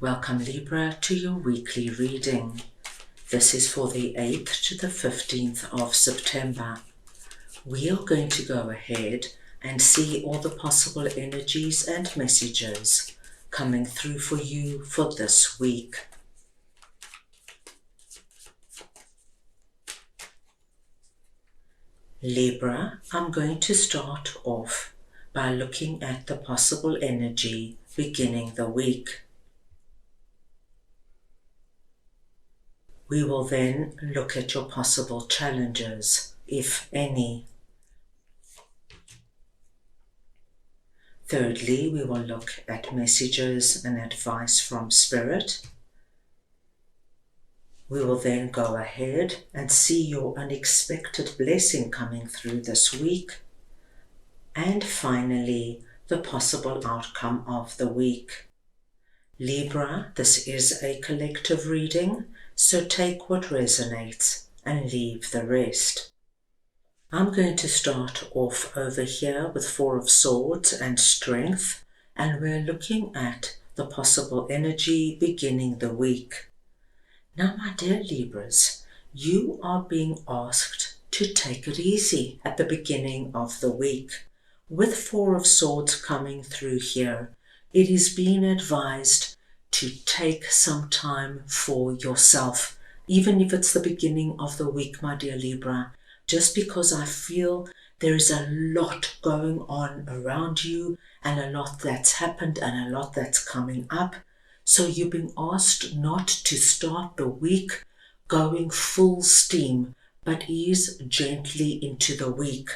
Welcome Libra to your weekly reading. This is for the 8th to the 15th of September. We are going to go ahead and see all the possible energies and messages coming through for you for this week. Libra, I'm going to start off by looking at the possible energy beginning the week. We will then look at your possible challenges, if any. Thirdly, we will look at messages and advice from Spirit. We will then go ahead and see your unexpected blessing coming through this week. And finally, the possible outcome of the week. Libra, this is a collective reading, so take what resonates and leave the rest. I'm going to start off over here with Four of Swords and Strength, and we're looking at the possible energy beginning the week. Now, my dear Libras, you are being asked to take it easy at the beginning of the week. With Four of Swords coming through here, it is being advised to take some time for yourself, even if it's the beginning of the week, my dear Libra, just because I feel there is a lot going on around you and a lot that's happened and a lot that's coming up. So you've been asked not to start the week going full steam, but ease gently into the week.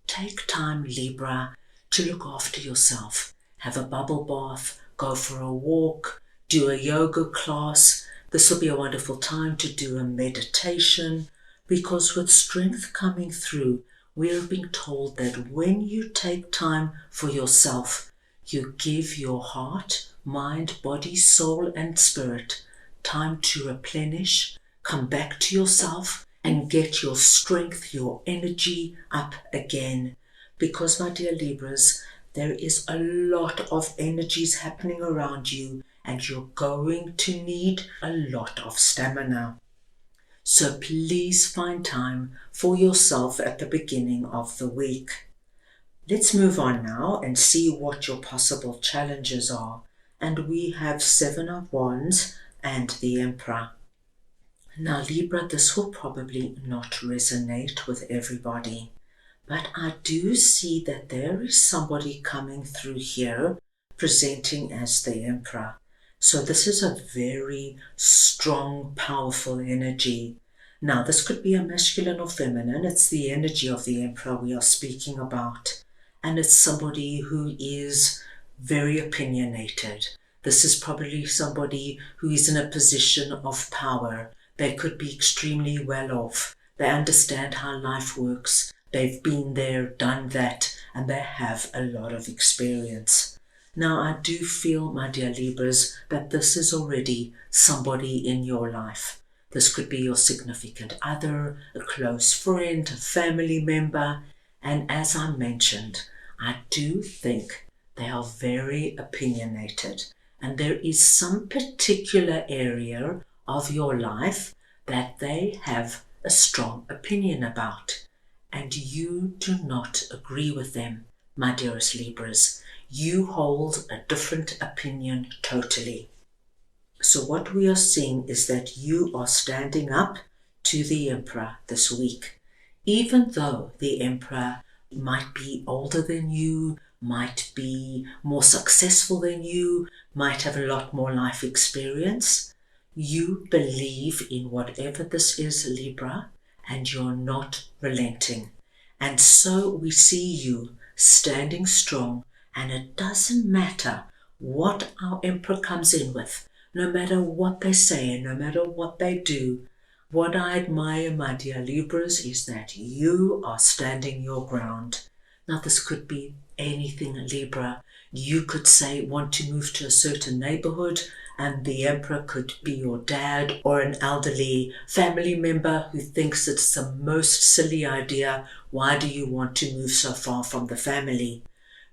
Take time, Libra, to look after yourself. Have a bubble bath, go for a walk, do a yoga class. This will be a wonderful time to do a meditation, because with strength coming through, we are being told that when you take time for yourself, you give your heart, mind, body, soul and spirit time to replenish, come back to yourself and get your strength, your energy up again. Because, my dear Libras, there is a lot of energies happening around you and you're going to need a lot of stamina. So please find time for yourself at the beginning of the week. Let's move on now and see what your possible challenges are. And we have Seven of Wands and the Emperor. Now Libra, this will probably not resonate with everybody, but I do see that there is somebody coming through here presenting as the Emperor. So this is a very strong, powerful energy. Now this could be a masculine or feminine. It's the energy of the Emperor we are speaking about. And it's somebody who is very opinionated. This is probably somebody who is in a position of power. They could be extremely well off. They understand how life works. They've been there, done that, and they have a lot of experience. Now, I do feel, my dear Libras, that this is already somebody in your life. This could be your significant other, a close friend, a family member, and as I mentioned, I do think they are very opinionated, and there is some particular area of your life that they have a strong opinion about, and you do not agree with them, my dearest Libras. You hold a different opinion totally. So what we are seeing is that you are standing up to the Emperor this week, even though the Emperor might be older than you, might be more successful than you, might have a lot more life experience. You believe in whatever this is, Libra, and you're not relenting. And so we see you standing strong, and it doesn't matter what our Emperor comes in with, no matter what they say, no matter what they do. What I admire, my dear Libras, is that you are standing your ground. Now this could be anything, Libra. You could say want to move to a certain neighborhood, and the Emperor could be your dad or an elderly family member who thinks it's the most silly idea. Why do you want to move so far from the family?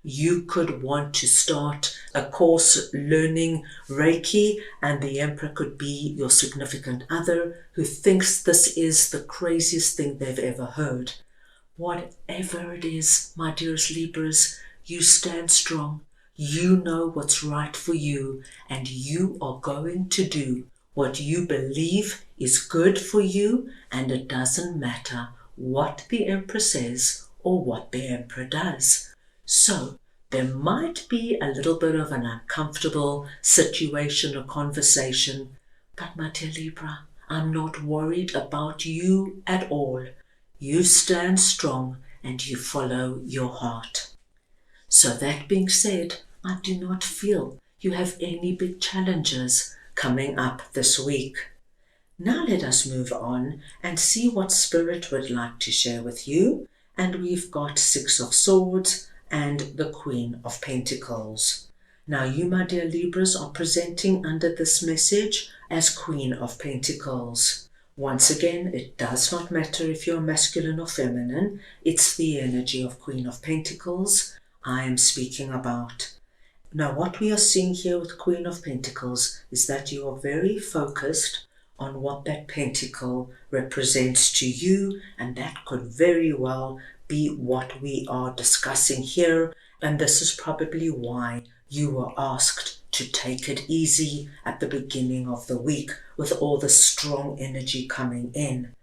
You could want to start a course learning Reiki, and the Emperor could be your significant other who thinks this is the craziest thing they've ever heard. Whatever it is, my dearest Libras, you stand strong. You know what's right for you, and you are going to do what you believe is good for you, and it doesn't matter what the Emperor says or what the Emperor does. So there might be a little bit of an uncomfortable situation or conversation, but my dear Libra, I'm not worried about you at all. You stand strong and you follow your heart. So that being said, I do not feel you have any big challenges coming up this week. Now let us move on and see what Spirit would like to share with you. And we've got Six of Swords and the Queen of Pentacles. Now you, my dear Libras, are presenting under this message as Queen of Pentacles. Once again, it does not matter if you're masculine or feminine. It's the energy of Queen of Pentacles I am speaking about. Now what we are seeing here with Queen of Pentacles is that you are very focused on what that pentacle represents to you, and that could very well be what we are discussing here, and this is probably why you were asked to take it easy at the beginning of the week with all the strong energy coming in.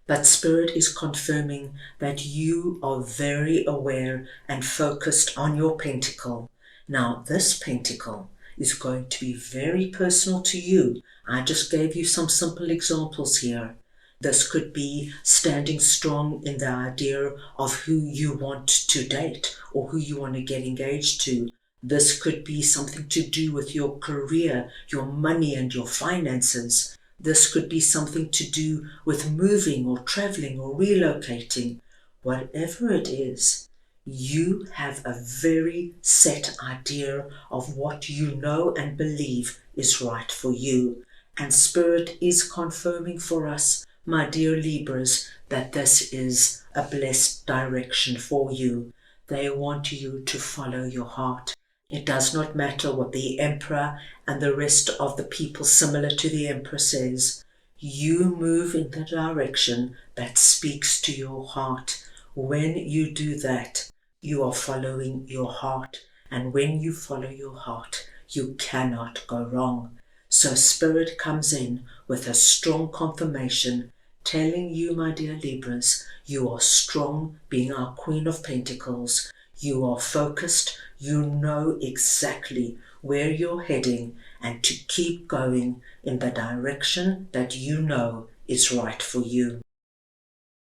But Spirit is confirming that you are very aware and focused on your pentacle. Now this pentacle is going to be very personal to you. I just gave you some simple examples here. This could be standing strong in the idea of who you want to date or who you want to get engaged to. This could be something to do with your career, your money and your finances. This could be something to do with moving or traveling or relocating. Whatever it is, you have a very set idea of what you know and believe is right for you. And Spirit is confirming for us, my dear Libras, that this is a blessed direction for you. They want you to follow your heart. It does not matter what the Emperor and the rest of the people similar to the Emperor says. You move in the direction that speaks to your heart. When you do that, you are following your heart. And when you follow your heart, you cannot go wrong. So Spirit comes in with a strong confirmation, telling you, my dear Libras, you are strong, being our Queen of Pentacles. You are focused, you know exactly where you're heading, and to keep going in the direction that you know is right for you.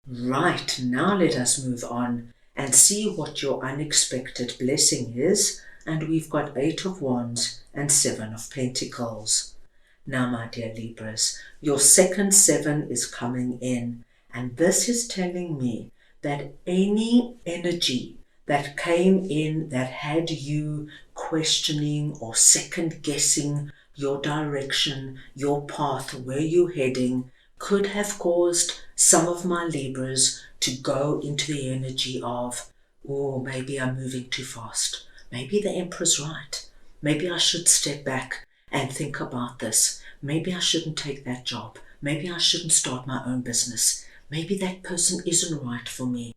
Right, now let us move on and see what your unexpected blessing is. And we've got 8 of Wands and 7 of Pentacles. Now, my dear Libras, your second 7 is coming in, and this is telling me that any energy that came in that had you questioning or second guessing your direction, your path, where you're heading, could have caused some of my Libras to go into the energy of, oh, maybe I'm moving too fast. Maybe the Emperor's right. Maybe I should step back and think about this. Maybe I shouldn't take that job. Maybe I shouldn't start my own business. Maybe that person isn't right for me.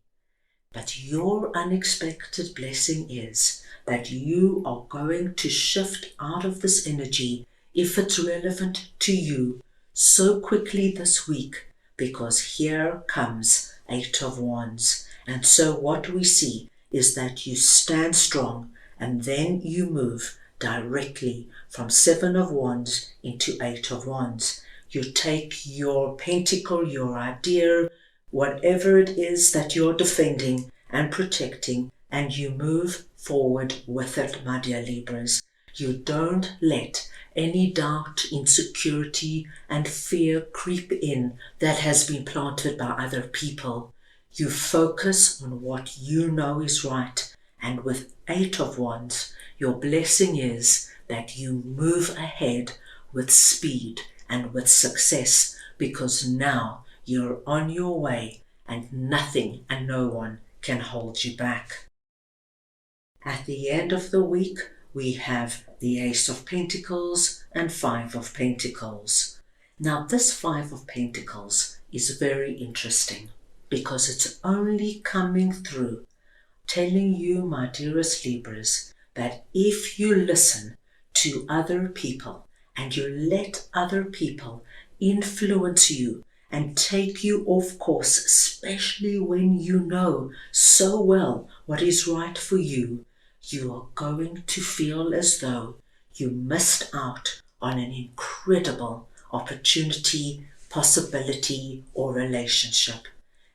But your unexpected blessing is that you are going to shift out of this energy, if it's relevant to you, so quickly this week, because here comes 8 of Wands. And so what we see is that you stand strong and then you move directly from 7 of Wands into 8 of Wands. You take your pentacle, your idea, whatever it is that you're defending and protecting, and you move forward with it, my dear Libras. You don't let any doubt, insecurity, and fear creep in that has been planted by other people. You focus on what you know is right, and with 8 of Wands, your blessing is that you move ahead with speed and with success, because now you're on your way and nothing and no one can hold you back. At the end of the week, we have the Ace of Pentacles and Five of Pentacles. Now, this Five of Pentacles is very interesting because it's only coming through telling you, my dearest Libras, that if you listen to other people and you let other people influence you and take you off course, especially when you know so well what is right for you, you are going to feel as though you missed out on an incredible opportunity, possibility, or relationship.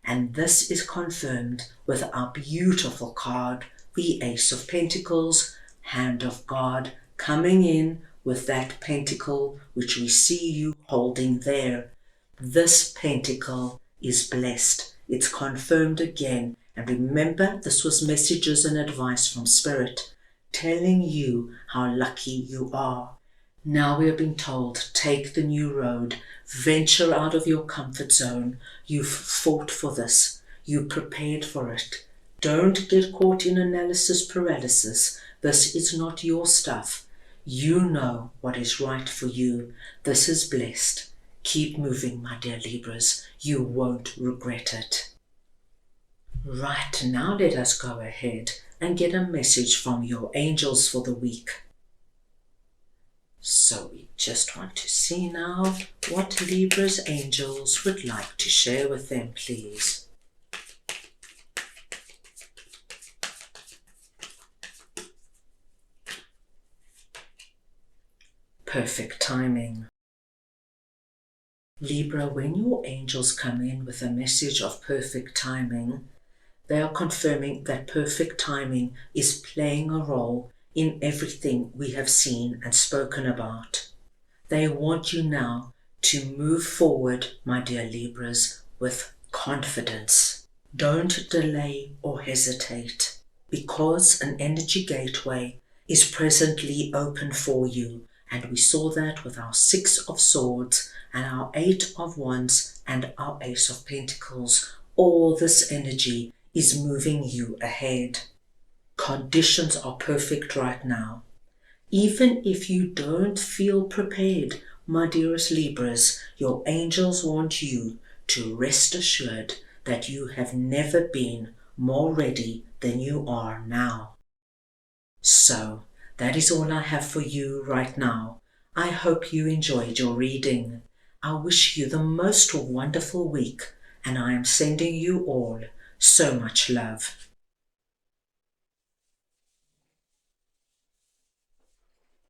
And this is confirmed with our beautiful card, the Ace of Pentacles, Hand of God, coming in with that pentacle which we see you holding there. This pentacle is blessed. It's confirmed again. And remember, this was messages and advice from Spirit telling you how lucky you are. Now we are being told, take the new road, venture out of your comfort zone. You've fought for this. You prepared for it. Don't get caught in analysis paralysis. This is not your stuff. You know what is right for you. This is blessed. Keep moving, my dear Libras. You won't regret it. Right, now let us go ahead and get a message from your angels for the week. So we just want to see now what Libra's angels would like to share with them, please. Perfect timing. Libra, when your angels come in with a message of perfect timing, they are confirming that perfect timing is playing a role in everything we have seen and spoken about. They want you now to move forward, my dear Libras, with confidence. Don't delay or hesitate, because an energy gateway is presently open for you. And we saw that with our Six of Swords and our Eight of Wands and our Ace of Pentacles. All this energy is moving you ahead. Conditions are perfect right now. Even if you don't feel prepared, my dearest Libras, your angels want you to rest assured that you have never been more ready than you are now. So, that is all I have for you right now. I hope you enjoyed your reading. I wish you the most wonderful week, and I am sending you all so much love.